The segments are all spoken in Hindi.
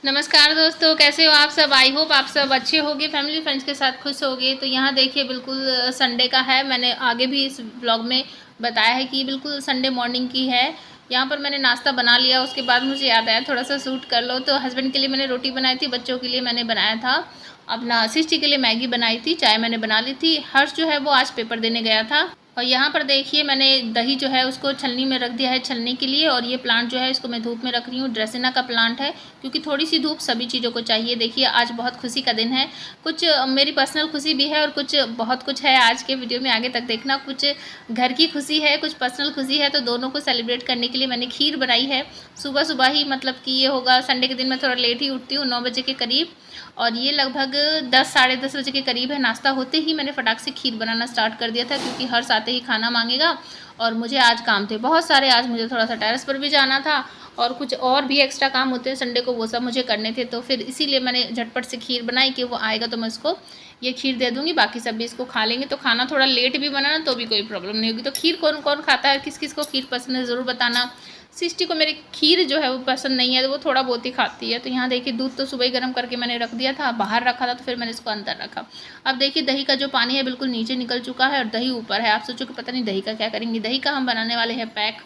नमस्कार दोस्तों, कैसे हो आप सब। आई होप आप सब अच्छे होंगे, फैमिली फ्रेंड्स के साथ खुश होंगे। तो यहाँ देखिए बिल्कुल संडे का है। मैंने आगे भी इस ब्लॉग में बताया है कि बिल्कुल संडे मॉर्निंग की है। यहाँ पर मैंने नाश्ता बना लिया, उसके बाद मुझे याद आया थोड़ा सा शूट कर लो। तो हस्बैंड के लिए मैंने रोटी बनाई थी, बच्चों के लिए मैंने बनाया था अपना सिस्टी के लिए मैगी बनाई थी, चाय मैंने बना ली थी। हर्ष जो है वो आज पेपर देने गया था। और यहाँ पर देखिए मैंने दही जो है उसको छलनी में रख दिया है छलने के लिए। और ये प्लांट जो है इसको मैं धूप में रख रही हूँ। ड्रेसिना का प्लांट है, क्योंकि थोड़ी सी धूप सभी चीज़ों को चाहिए। देखिए आज बहुत खुशी का दिन है, कुछ मेरी पर्सनल खुशी भी है और कुछ बहुत कुछ है। आज के वीडियो में आगे तक देखना, कुछ घर की खुशी है, कुछ पर्सनल खुशी है। तो दोनों को सेलिब्रेट करने के लिए मैंने खीर बनाई है सुबह सुबह ही। मतलब कि ये होगा संडे के दिन मैं थोड़ा लेट ही उठती हूँ, 9 बजे के करीब। और ये लगभग 10 साढ़े 10 बजे के करीब है। नाश्ता होते ही मैंने फटाक से खीर बनाना स्टार्ट कर दिया था, क्योंकि हर्ष आते ही खाना मांगेगा। और मुझे आज काम थे बहुत सारे। आज मुझे थोड़ा सा टेरेस पर भी जाना था और कुछ और भी एक्स्ट्रा काम होते हैं संडे को, वो सब मुझे करने थे। तो फिर इसीलिए मैंने झटपट से खीर बनाई कि वो आएगा तो मैं उसको ये खीर दे दूँगी, बाकी सब भी इसको खा लेंगे। तो खाना थोड़ा लेट भी बना ना तो भी कोई प्रॉब्लम नहीं होगी। तो खीर कौन कौन खाता है, किस किस को खीर पसंद है ज़रूर बताना। सिस्टी को मेरी खीर जो है वो पसंद नहीं है, तो वो थोड़ा बहुत ही खाती है। तो यहाँ देखिए दूध तो सुबह ही गर्म करके मैंने रख दिया था, बाहर रखा था तो फिर मैंने इसको अंदर रखा। अब देखिए दही का जो पानी है बिल्कुल नीचे निकल चुका है और दही ऊपर है। आप सोचो कि पता नहीं दही का क्या करेंगे। दही का हम बनाने वाले हैं पैक।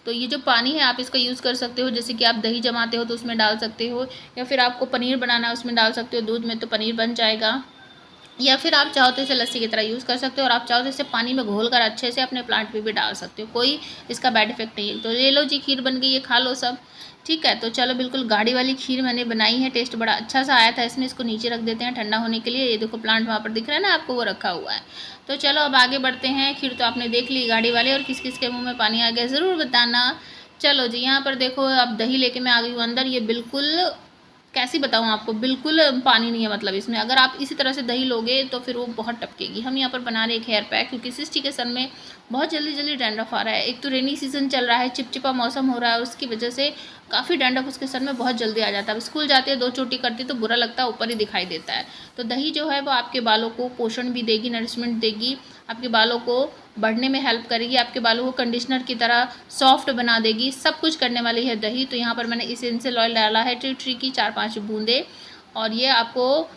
तो ये जो पानी है आप इसका यूज़ कर सकते हो, जैसे कि आप दही जमाते हो तो उसमें डाल सकते हो, या फिर आपको पनीर बनाना है उसमें डाल सकते हो दूध में, तो पनीर बन जाएगा। या फिर आप चाहो तो इसे लस्सी की तरह यूज़ कर सकते हो, और आप चाहो तो इसे पानी में घोल कर अच्छे से अपने प्लांट पे भी डाल सकते हो, कोई इसका बैड इफेक्ट नहीं है। तो ले लो जी, खीर बन गई है, खा लो सब। ठीक है, तो चलो बिल्कुल गाढ़ी वाली खीर मैंने बनाई है। टेस्ट बड़ा अच्छा सा आया था इसमें। इसको नीचे रख देते हैं ठंडा होने के लिए। ये देखो प्लांट वहाँ पर दिख रहा है ना आपको, वो रखा हुआ है। तो चलो अब आगे बढ़ते हैं। खीर तो आपने देख ली गाढ़ी वाली, और किस किस के मुँह में पानी आ गया ज़रूर बताना। चलो जी, यहाँ पर देखो अब दही लेके मैं आ गई हूँ अंदर। ये बिल्कुल कैसी बताऊँ आपको, बिल्कुल पानी नहीं है मतलब इसमें। अगर आप इसी तरह से दही लोगे तो फिर वो बहुत टपकेगी। हम यहाँ पर बना रहे एक हेयर पैक, क्योंकि सिस्टी के सर में बहुत जल्दी जल्दी डैंड्रफ आ रहा है। एक तो रेनी सीजन चल रहा है, चिपचिपा मौसम हो रहा है, उसकी वजह से काफ़ी डैंड्रफ उसके सर में बहुत जल्दी आ जाता है। अब स्कूल जाते हैं 2 चोटी करती तो बुरा लगता है, ऊपर ही दिखाई देता है। तो दही जो है वो आपके बालों को पोषण भी देगी, नरिशमेंट देगी, आपके बालों को बढ़ने में हेल्प करेगी, आपके बालों को कंडीशनर की तरह सॉफ्ट बना देगी। सब कुछ करने वाली है दही। तो यहाँ पर मैंने इसेंशियल ऑयल डाला है टी ट्री की 4-5 बूंदें। और ये आपको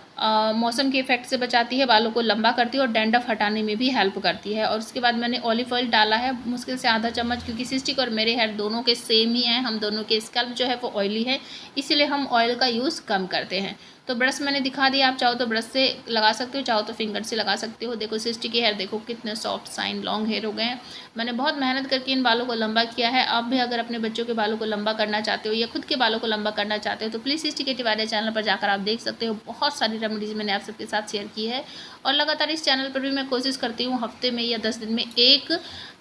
मौसम के इफेक्ट से बचाती है, बालों को लंबा करती है और डैंड्रफ हटाने में भी हेल्प करती है। और उसके बाद मैंने ऑलिव ऑयल डाला है मुश्किल से आधा चम्मच, क्योंकि सिस्टिक और मेरे हेयर दोनों के सेम ही हैं। हम दोनों के स्कैल्प जो है वो ऑयली है, इसीलिए हम ऑयल का यूज़ कम करते हैं। तो ब्रश मैंने दिखा दिया, आप चाहो तो ब्रश से लगा सकते हो, चाहो तो फिंगर से लगा सकते हो। देखो सिस्टी के हेयर देखो कितने सॉफ्ट साइन लॉन्ग हेयर हो गए हैं। मैंने बहुत मेहनत करके इन बालों को लंबा किया है। आप भी अगर अपने बच्चों के बालों को लंबा करना चाहते हो या खुद के बालों को लंबा करना चाहते हो तो प्लीज़ सिस्टी के तिवारी चैनल पर जाकर आप देख सकते हो। बहुत सारी रेमेडीज़ मैंने आप सबके साथ शेयर की है, और लगातार इस चैनल पर भी मैं कोशिश करती हूँ हफ्ते में या 10 दिन में एक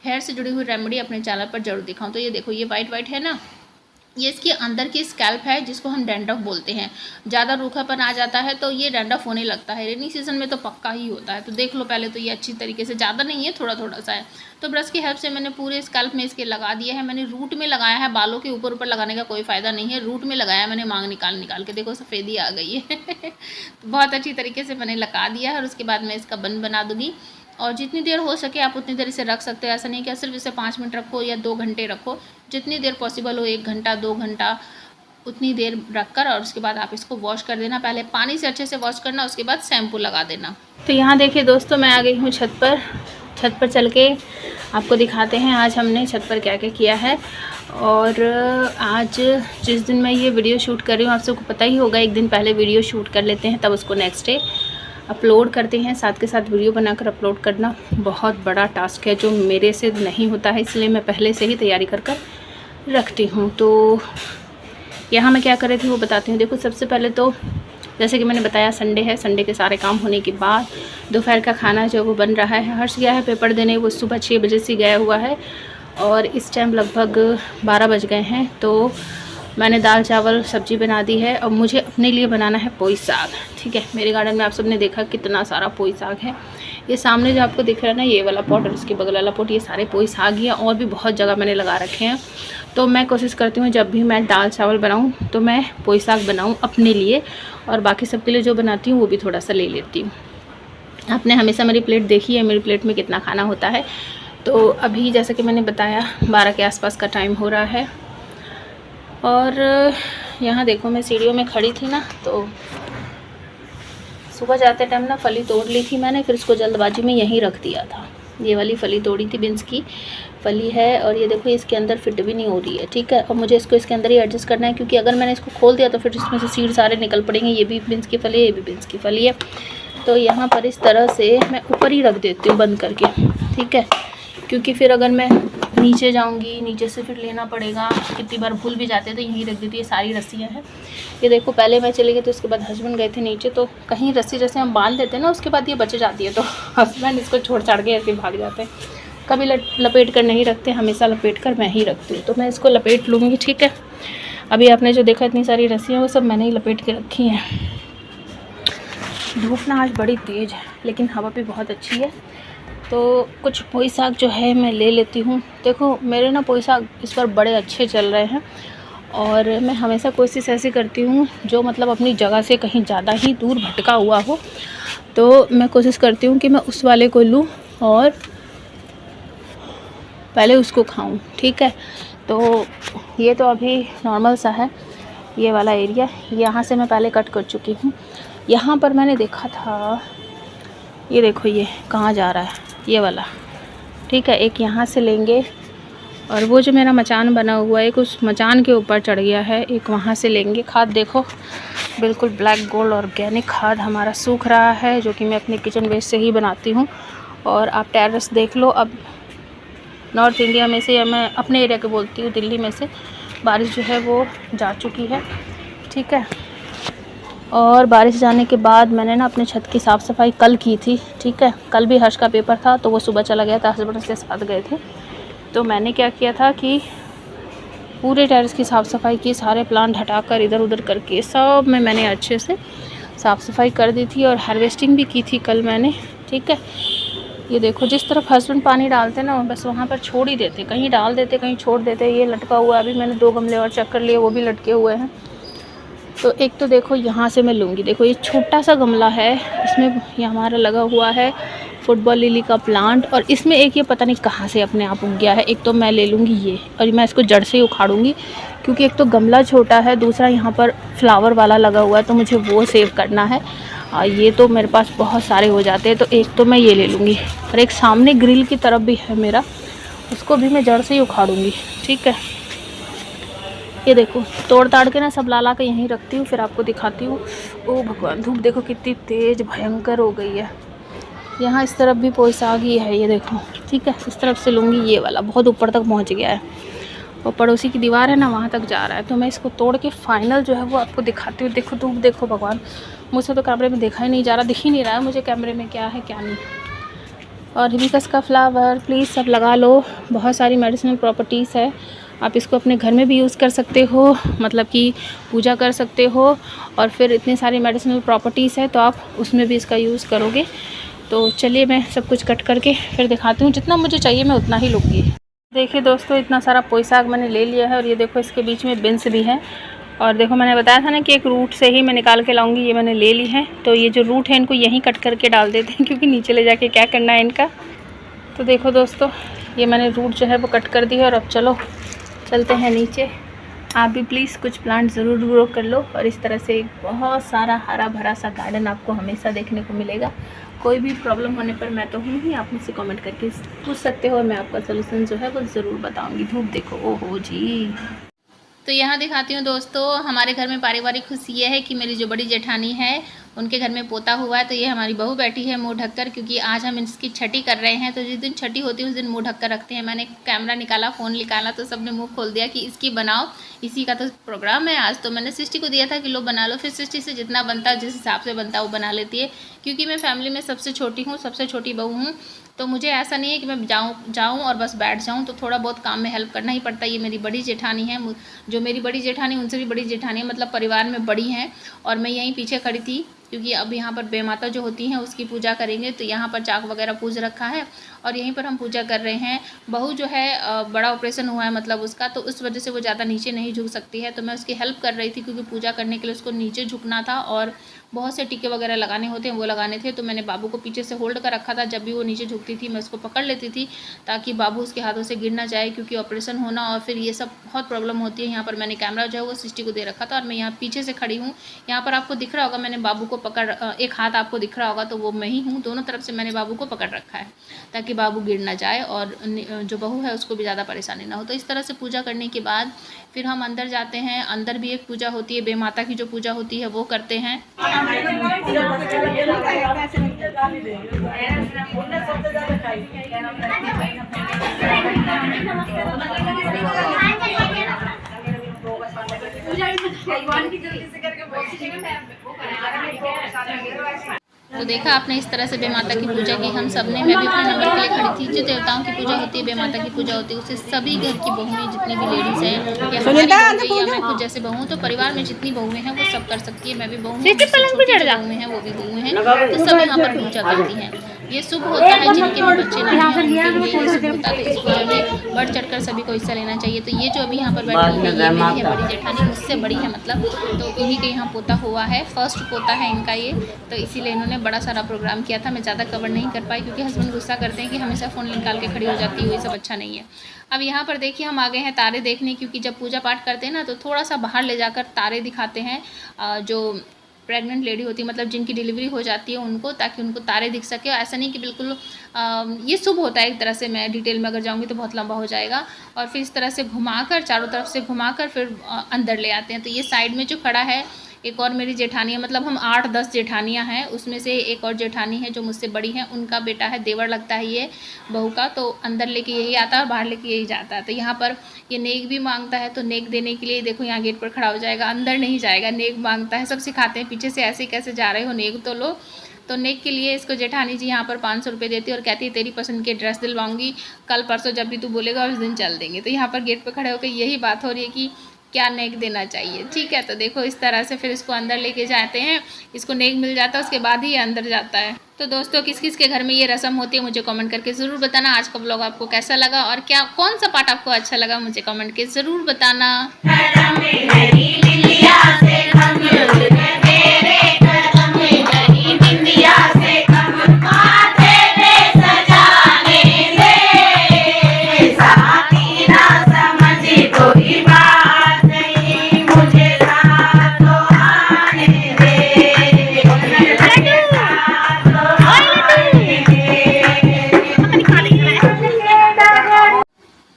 हेयर से जुड़ी हुई रेमेडी अपने चैनल पर जरूर दिखाऊँ। तो ये देखो ये वाइट वाइट है ना, ये इसके अंदर की स्कैल्प है जिसको हम डैंड्रफ बोलते हैं। ज़्यादा रूखापन आ जाता है तो ये डैंड्रफ होने लगता है। रेनी सीजन में तो पक्का ही होता है। तो देख लो पहले तो ये अच्छी तरीके से, ज़्यादा नहीं है, थोड़ा थोड़ा सा है। तो ब्रश की हेल्प से मैंने पूरे स्कैल्प में इसके लगा दिया है। मैंने रूट में लगाया है, बालों के ऊपर ऊपर लगाने का कोई फ़ायदा नहीं है। रूट में लगाया मैंने, मांग निकाल निकाल के देखो सफ़ेदी आ गई है तो बहुत अच्छी तरीके से मैंने लगा दिया है। और उसके बाद मैं इसका बन बना दूँगी, और जितनी देर हो सके आप उतनी देर इसे रख सकते हो। ऐसा नहीं कि सिर्फ इसे 5 मिनट रखो या 2 घंटे रखो, जितनी देर पॉसिबल हो, 1 घंटा 2 घंटा उतनी देर रखकर। और उसके बाद आप इसको वॉश कर देना, पहले पानी से अच्छे से वॉश करना, उसके बाद शैम्पू लगा देना। तो यहाँ देखिए दोस्तों मैं आ गई हूँ छत पर। छत पर चल के आपको दिखाते हैं आज हमने छत पर क्या क्या किया है। और आज जिस दिन मैं ये वीडियो शूट कर रही हूँ आप सबको पता ही होगा, एक दिन पहले वीडियो शूट कर लेते हैं तब उसको नेक्स्ट डे अपलोड करते हैं। साथ के साथ वीडियो बनाकर अपलोड करना बहुत बड़ा टास्क है जो मेरे से नहीं होता है, इसलिए मैं पहले से ही तैयारी कर कर रखती हूँ। तो यहाँ मैं क्या कर रही थी वो बताती हूँ। देखो सबसे पहले तो जैसे कि मैंने बताया संडे है, संडे के सारे काम होने के बाद दोपहर का खाना जो वो बन रहा है। हर्ष गया है पेपर देने, वो सुबह 6 बजे से गया हुआ है और इस टाइम लगभग 12 बज गए हैं। तो मैंने दाल चावल सब्जी बना दी है। और मुझे अपने लिए बनाना है पोई साग। ठीक है, मेरे गार्डन में आप सबने देखा कितना सारा पोई साग है। ये सामने जो आपको दिख रहा है ना, ये वाला पॉट और इसके बगल वाला पॉट, ये सारे पोई साग ही हैं। और भी बहुत जगह मैंने लगा रखे हैं। तो मैं कोशिश करती हूँ जब भी मैं दाल चावल बनाऊँ तो मैं पोई साग बनाऊँ अपने लिए, और बाकी सबके लिए जो बनाती हूँ वो भी थोड़ा सा ले लेती हूँ। आपने हमेशा मेरी प्लेट देखी है, मेरी प्लेट में कितना खाना होता है। तो अभी जैसा कि मैंने बताया 12 के आसपास का टाइम हो रहा है। और यहाँ देखो मैं सीढ़ियों में खड़ी थी ना, तो सुबह जाते टाइम ना फली तोड़ ली थी मैंने, फिर इसको जल्दबाजी में यहीं रख दिया था। ये वाली फली तोड़ी थी, बीन्स की फली है, और ये देखो इसके अंदर फिट भी नहीं हो रही है, ठीक है। और मुझे इसको इसके अंदर ही एडजस्ट करना है, क्योंकि अगर मैंने इसको खोल दिया तो फिर इसमें से सीड सारे निकल पड़ेंगे। ये भी बीन्स की फली है, ये भी बीन्स की फली है। तो यहाँ पर इस तरह से मैं ऊपर ही रख देती हूँ बंद करके, ठीक है, क्योंकि फिर अगर मैं नीचे जाऊंगी, नीचे से फिर लेना पड़ेगा, कितनी बार भूल भी जाते हैं, तो यहीं रख देती है। सारी रस्सियाँ हैं, ये देखो। पहले मैं चले गई तो उसके बाद हस्बैंड गए थे नीचे, तो कहीं रस्सी जैसे हम बांध देते हैं ना, उसके बाद ये बच जाती है, तो हस्बैंड इसको छोड़ छाड़ के ऐसे भाग जाते हैं। कभी लपेट कर नहीं रखते, हमेशा लपेट कर मैं ही रखती हूँ। तो मैं इसको लपेट लूँगी, ठीक है। अभी आपने जो देखा इतनी सारी रस्सियाँ, वो सब मैंने ही लपेट के रखी हैं। धूप ना आज बड़ी तेज़ है, लेकिन हवा भी बहुत अच्छी है। तो कुछ पोई साग जो है मैं ले लेती हूँ। देखो मेरे ना पोई साग इस बार बड़े अच्छे चल रहे हैं, और मैं हमेशा कोशिश ऐसी करती हूँ जो मतलब अपनी जगह से कहीं ज़्यादा ही दूर भटका हुआ हो, तो मैं कोशिश करती हूँ कि मैं उस वाले को लूँ और पहले उसको खाऊं, ठीक है। तो ये तो अभी नॉर्मल सा है, ये वाला एरिया। यहाँ से मैं पहले कट कर चुकी हूँ। यहाँ पर मैंने देखा था, ये देखो ये कहाँ जा रहा है, ये वाला, ठीक है। एक यहाँ से लेंगे, और वो जो मेरा मचान बना हुआ है, एक उस मचान के ऊपर चढ़ गया है, एक वहाँ से लेंगे। खाद देखो बिल्कुल ब्लैक गोल्ड ऑर्गेनिक खाद हमारा सूख रहा है, जो कि मैं अपने किचन वेस्ट से ही बनाती हूँ। और आप टेरेस देख लो, अब नॉर्थ इंडिया में से, या मैं अपने एरिया के बोलती हूँ, दिल्ली में से बारिश जो है वो जा चुकी है, ठीक है। और बारिश जाने के बाद मैंने ना अपने छत की साफ़ सफाई कल की थी, ठीक है। कल भी हर्ष का पेपर था, तो वो सुबह चला गया था, हस्बैंड के साथ गए थे। तो मैंने क्या किया था कि पूरे टेरेस की साफ़ सफाई की, सारे प्लांट हटाकर इधर उधर करके सब में मैंने अच्छे से साफ़ सफाई कर दी थी, और हार्वेस्टिंग भी की थी कल मैंने, ठीक है। ये देखो जिस तरफ हस्बैंड पानी डालते ना, बस वहाँ पर छोड़ ही देते, कहीं डाल देते कहीं छोड़ देते। ये लटका हुआ है, अभी मैंने 2 गमले और चेक कर लिए, वो भी लटके हुए हैं। तो एक तो देखो यहाँ से मैं लूँगी, देखो ये छोटा सा गमला है, इसमें ये हमारा लगा हुआ है फुटबॉल लिली का प्लांट, और इसमें एक ये पता नहीं कहाँ से अपने आप उग गया है। एक तो मैं ले लूँगी ये, और मैं इसको जड़ से ही उखाड़ूँगी, क्योंकि एक तो गमला छोटा है, दूसरा यहाँ पर फ्लावर वाला लगा हुआ है, तो मुझे वो सेव करना है। ये तो मेरे पास बहुत सारे हो जाते हैं, तो एक तो मैं ये ले लूँगी। और एक सामने ग्रिल की तरफ भी है मेरा, उसको भी मैं जड़ से ही उखाड़ूँगी, ठीक है। ये देखो तोड़ ताड़ के ना सब ला के यहीं रखती हूँ, फिर आपको दिखाती हूँ। ओ भगवान, धूप देखो कितनी तेज़ भयंकर हो गई है। यहाँ इस तरफ भी पोई साग ही है, ये देखो, ठीक है। इस तरफ से लूँगी, ये वाला बहुत ऊपर तक पहुँच गया है, और पड़ोसी की दीवार है ना, वहाँ तक जा रहा है। तो मैं इसको तोड़ के फाइनल जो है वो आपको दिखाती हूँ। देखो धूप देखो भगवान, मुझसे तो कैमरे में देखा ही नहीं जा रहा, दिख ही नहीं रहा है मुझे कैमरे में क्या है क्या नहीं। और हिबिस्कस का फ्लावर प्लीज़ सब लगा लो, बहुत सारी मेडिसिनल प्रॉपर्टीज़ है। आप इसको अपने घर में भी यूज़ कर सकते हो, मतलब कि पूजा कर सकते हो, और फिर इतनी सारी मेडिसिनल प्रॉपर्टीज़ है, तो आप उसमें भी इसका यूज़ करोगे। तो चलिए मैं सब कुछ कट करके फिर दिखाती हूँ, जितना मुझे चाहिए मैं उतना ही लूँगी। देखिए दोस्तों, इतना सारा पोई साग मैंने ले लिया है, और ये देखो इसके बीच में बीन्स भी है। और देखो मैंने बताया था ना कि एक रूट से ही मैं निकाल के लाऊंगी, ये मैंने ले ली है। तो ये जो रूट है इनको यहीं कट करके डाल देते हैं, क्योंकि नीचे ले जाके क्या करना है इनका। तो देखो दोस्तों, ये मैंने रूट जो है वो कट कर दी है, और अब चलो चलते हैं नीचे। आप भी प्लीज़ कुछ प्लांट ज़रूर ग्रो कर लो, और इस तरह से बहुत सारा हरा भरा सा गार्डन आपको हमेशा देखने को मिलेगा। कोई भी प्रॉब्लम होने पर मैं तो हूँ ही, आप मुझसे कमेंट करके पूछ सकते हो, मैं आपका सोल्यूशन जो है वो ज़रूर बताऊँगी। धूप देखो, ओहो जी। तो यहाँ दिखाती हूँ दोस्तों, हमारे घर में पारिवारिक खुशी ये है कि मेरी जो बड़ी जेठानी है उनके घर में पोता हुआ है। तो ये हमारी बहू बैठी है मुंह ढककर, क्योंकि आज हम इसकी छठी कर रहे हैं। तो जिस दिन छठी होती है उस दिन मुंह ढककर रखते हैं। मैंने कैमरा निकाला, फ़ोन निकाला, तो सबने मुंह खोल दिया कि इसकी बनाओ, इसी का तो प्रोग्राम है आज। तो मैंने सृष्टि को दिया था कि लो बना लो, फिर सृष्टि से जितना बनता है, जिस हिसाब से बनता है वो बना लेती है। क्योंकि मैं फैमिली में सबसे छोटी हूँ, सबसे छोटी बहू हूँ, तो मुझे ऐसा नहीं है कि मैं जाऊँ और बस बैठ जाऊँ। तो थोड़ा बहुत काम में हेल्प करना ही पड़ता है। ये मेरी बड़ी जेठानी है, जो मेरी बड़ी जेठानी उनसे भी बड़ी जेठानी है, मतलब परिवार में बड़ी हैं। और मैं यहीं पीछे खड़ी थी क्योंकि अब यहाँ पर बेमाता जो होती हैं उसकी पूजा करेंगे। तो यहाँ पर चाक वगैरह पूज रखा है और यहीं पर हम पूजा कर रहे हैं। बहू जो है बड़ा ऑपरेशन हुआ है मतलब उसका, तो उस वजह से वो ज़्यादा नीचे नहीं झुक सकती है। तो मैं उसकी हेल्प कर रही थी क्योंकि पूजा करने के लिए उसको नीचे झुकना था और बहुत से टीके वगैरह लगाने होते हैं वो लगाने थे। तो मैंने बाबू को पीछे से होल्ड कर रखा था। जब भी वो नीचे झुकती थी मैं उसको पकड़ लेती थी ताकि बाबू उसके हाथों से गिर ना जाए, क्योंकि ऑपरेशन होना और फिर ये सब बहुत प्रॉब्लम होती है। यहाँ पर मैंने कैमरा जो है वो सिस्टी को दे रखा था और मैं यहाँ पीछे से खड़ी हूँ। यहाँ पर आपको दिख रहा होगा मैंने बाबू को पकड़, एक हाथ आपको दिख रहा होगा तो वो मैं ही हूँ। दोनों तरफ से मैंने बाबू को पकड़ रखा है ताकि बाबू गिर ना जाए और जो बहू है उसको भी ज़्यादा परेशानी ना हो। तो इस तरह से पूजा करने के बाद फिर हम अंदर जाते हैं। अंदर भी एक पूजा होती है, बेमाता की जो पूजा होती है वो करते हैं। तो देखा आपने इस तरह से बेमाता की पूजा की हम सब ने। मैं भी अपने नंबर के लिए खड़ी थी। जो देवताओं की पूजा होती है, बेमाता की पूजा होती है, उससे सभी घर की बहुएं जितनी भी लेडीज़ हैं या हमारी बहू या मैं खुद जैसे बहू, तो परिवार में जितनी बहुएं हैं वो सब कर सकती है। मैं भी बहू हूँ, छोटी जो बहुएं हैं वो भी बहुएं हैं, तो सब यहाँ पर पूजा करती हैं। ये शुभ होता है, जिनके भी बच्चे नहीं हैं उनके लिए ये शुभ होता है। तो इस पूजा में बढ़ चढ़कर सभी को हिस्सा लेना चाहिए। तो ये जो अभी यहाँ पर बैठी है ये मेरी है बड़ी जेठानी, मुझसे बड़ी है मतलब, तो इन्हीं के यहाँ पोता हुआ है, फर्स्ट पोता है इनका ये। तो इसीलिए इन्होंने बड़ा सारा प्रोग्राम किया था। मैं ज़्यादा कवर नहीं कर पाई क्योंकि हस्बैंड गुस्सा करते हैं कि हमेशा फ़ोन निकाल के खड़ी हो जाती है, वही सब अच्छा नहीं है। अब यहाँ पर देखिए हम आ गए हैं तारे देखने, क्योंकि जब पूजा पाठ करते हैं ना तो थोड़ा सा बाहर ले जाकर तारे दिखाते हैं जो प्रेग्नेंट लेडी होती है, मतलब जिनकी डिलीवरी हो जाती है उनको, ताकि उनको तारे दिख सके। ऐसा नहीं कि बिल्कुल ये शुभ होता है एक तरह से, मैं डिटेल में अगर जाऊँगी तो बहुत लंबा हो जाएगा। और फिर इस तरह से घुमाकर, चारों तरफ से घुमाकर फिर अंदर ले आते हैं। तो ये साइड में जो खड़ा है एक और मेरी जेठानी है, मतलब हम 8-10 जेठानियाँ हैं, उसमें से एक और जेठानी है जो मुझसे बड़ी है, उनका बेटा है, देवर लगता है ये बहू का। तो अंदर लेके यही आता है और बाहर लेके यही जाता है। तो यहाँ पर ये नेक भी मांगता है, तो नेक देने के लिए देखो यहाँ गेट पर खड़ा हो जाएगा, अंदर नहीं जाएगा, नेक मांगता है। सब सिखाते हैं पीछे से, ऐसे कैसे जा रहे हो, नेक तो लो। तो नेक के लिए इसको जेठानी जी यहाँ पर 500 रुपये देती है और कहती है तेरी पसंद की ड्रेस दिलवाऊंगी, कल परसों जब भी तू बोलेगा उस दिन चल देंगे। तो यहाँ पर गेट पर खड़े होकर यही बात हो रही है कि क्या नेक देना चाहिए, ठीक है। तो देखो इस तरह से फिर इसको अंदर लेके जाते हैं, इसको नेक मिल जाता है उसके बाद ही अंदर जाता है। तो दोस्तों किस किस के घर में ये रस्म होती है मुझे कमेंट करके ज़रूर बताना। आज का ब्लॉग आपको कैसा लगा और क्या कौन सा पार्ट आपको अच्छा लगा मुझे कमेंट के ज़रूर बताना।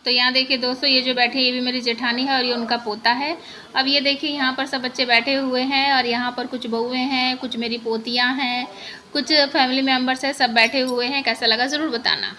तो यहाँ देखिए दोस्तों ये जो बैठे ये भी मेरी जेठानी है और ये उनका पोता है। अब ये देखिए यहाँ पर सब बच्चे बैठे हुए हैं और यहाँ पर कुछ बहुएं हैं, कुछ मेरी पोतियाँ हैं, कुछ फैमिली मेम्बर्स हैं, सब बैठे हुए हैं। कैसा लगा ज़रूर बताना।